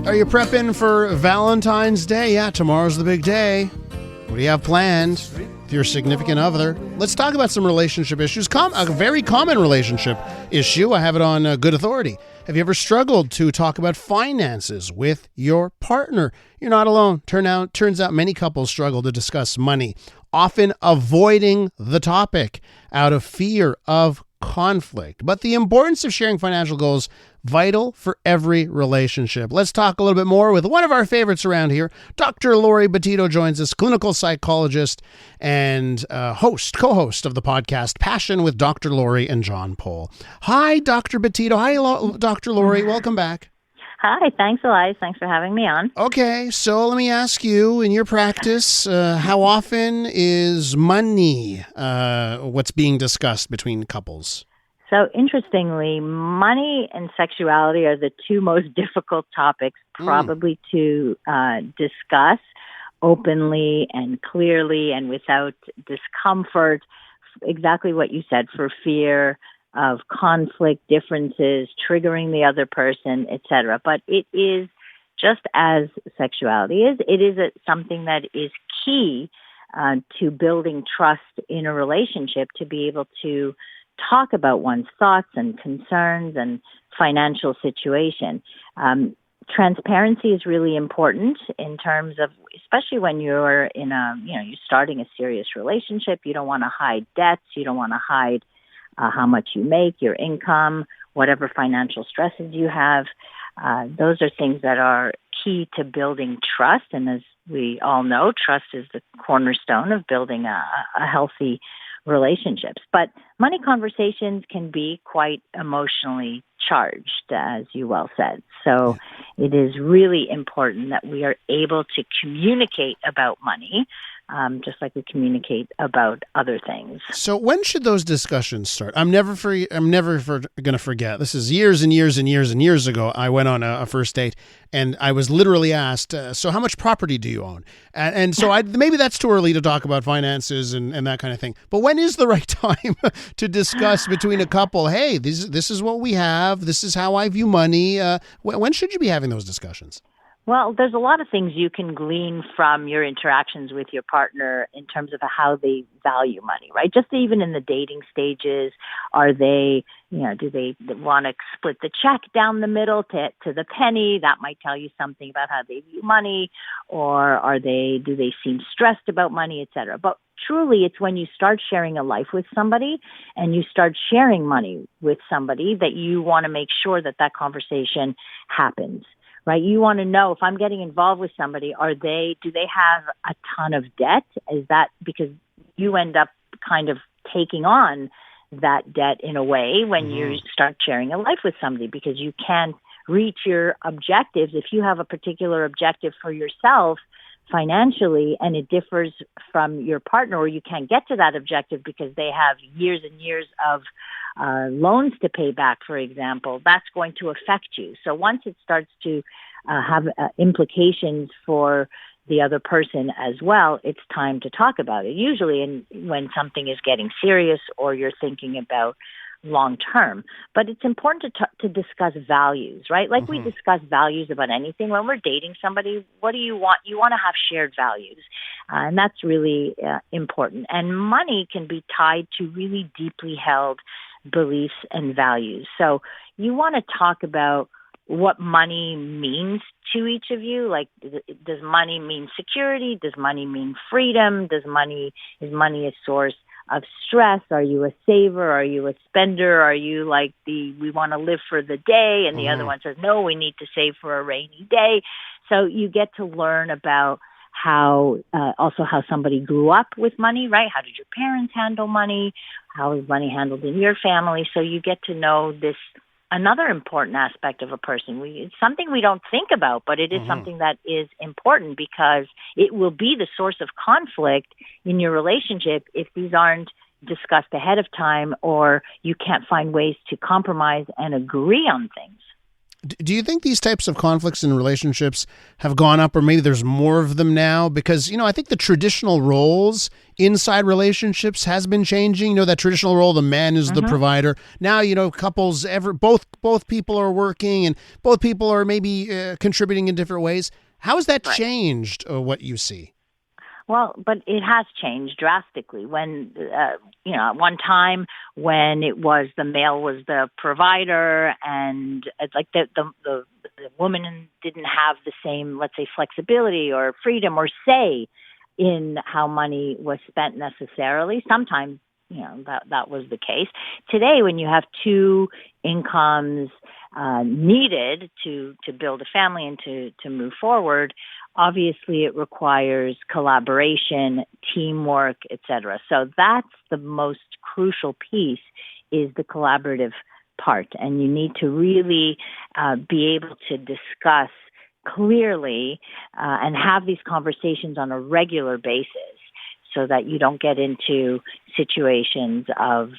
Are you prepping for Valentine's Day? Yeah, tomorrow's the big day. What do you have planned with your significant other? Let's talk about some relationship issues. A very common relationship issue. I have it on good authority. Have you ever struggled to talk about finances with your partner? You're not alone. Turns out many couples struggle to discuss money, often avoiding the topic out of fear of conflict. But the importance of sharing financial goals, vital for every relationship. Let's talk a little bit more with one of our favorites around here. Dr. Laurie Betito joins us, clinical psychologist and co-host of the podcast Passion with Dr. Laurie and Jon Pole. Hi, Dr. Betito. Hi, Dr. Laurie. Welcome back. Hi, thanks, Elias. Thanks for having me on. Okay, so let me ask you, in your practice, how often is money what's being discussed between couples? So interestingly, money and sexuality are the two most difficult topics probably to discuss openly and clearly and without discomfort. Exactly what you said, for fear of conflict, differences, triggering the other person, etc. But it is just as sexuality is. It is something that is key to building trust in a relationship, to be able to talk about one's thoughts and concerns and financial situation. Transparency is really important in terms of, especially when you're in you're starting a serious relationship. You don't want to hide debts. You don't want to hide how much you make, your income, whatever financial stresses you have. Those are things that are key to building trust. And as we all know, trust is the cornerstone of building a healthy relationships. But money conversations can be quite emotionally charged, as you well said. So it is really important that we are able to communicate about money, just like we communicate about other things. So when should those discussions start? I'm never going to forget. This is years and years and years and years ago. I went on a first date, and I was literally asked, so how much property do you own? And so maybe that's too early to talk about finances and that kind of thing. But when is the right time to discuss between a couple, hey, this is what we have, this is how I view money? When should you be having those discussions? Well, there's a lot of things you can glean from your interactions with your partner in terms of how they value money, right? Just even in the dating stages, are they, do they want to split the check down the middle to the penny? That might tell you something about how they view money. Or do they seem stressed about money, et cetera? But truly, it's when you start sharing a life with somebody and you start sharing money with somebody that you want to make sure that conversation happens. Right? You want to know, if I'm getting involved with somebody, do they have a ton of debt? Is that because you end up kind of taking on that debt in a way when you start sharing a life with somebody, because you can't reach your objectives. If you have a particular objective for yourself financially and it differs from your partner, or you can't get to that objective because they have years and years of loans to pay back, for example, that's going to affect you. So once it starts to have implications for the other person as well, it's time to talk about it. Usually when something is getting serious or you're thinking about long term. But it's important to discuss values, right? Like we discuss values about anything. When we're dating somebody, what do you want? You want to have shared values. And that's really important. And money can be tied to really deeply held beliefs and values. So you want to talk about what money means to each of you. Like, does money mean security? Does money mean freedom? Is money a source of stress? Are you a saver? Are you a spender? Are you like we want to live for the day, and the other one says, no, we need to save for a rainy day? So you get to learn about how somebody grew up with money, right? How did your parents handle money? How is money handled in your family? So you get to know this, another important aspect of a person. It's something we don't think about, but it is something that is important, because it will be the source of conflict in your relationship if these aren't discussed ahead of time, or you can't find ways to compromise and agree on things. Do you think these types of conflicts in relationships have gone up, or maybe there's more of them now? Because, I think the traditional roles inside relationships has been changing. That traditional role, the man is the provider. Now, couples, both people are working and both people are maybe contributing in different ways. How has that changed what you see? Well, but it has changed drastically. When, at one time when it was the male was the provider, and it's like the woman didn't have the same, let's say, flexibility or freedom or say in how money was spent necessarily. Sometimes, that was the case. Today, when you have two incomes needed to build a family and to move forward, obviously it requires collaboration, teamwork, etc. So that's the most crucial piece, is the collaborative part. And you need to really be able to discuss clearly and have these conversations on a regular basis, so that you don't get into situations of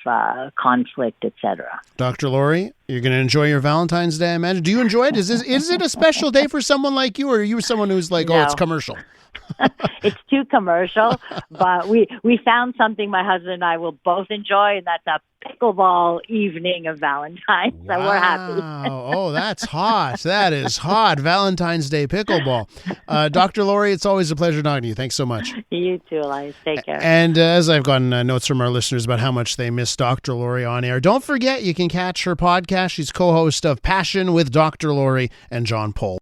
conflict, etc. Dr. Laurie, you're going to enjoy your Valentine's Day, I imagine. Do you enjoy it? Is it a special day for someone like you, or are you someone who's like, No. Oh, it's commercial? It's too commercial, but we found something my husband and I will both enjoy, and that's a pickleball evening of Valentine's. So we're happy. Oh, that's hot. That is hot. Valentine's Day pickleball. Dr. Laurie, it's always a pleasure talking to you. Thanks so much. You too, Elias. Take care. And as I've gotten notes from our listeners about how much they miss Dr. Laurie on air, don't forget you can catch her podcast. She's co-host of Passion with Dr. Laurie and Jon Pole.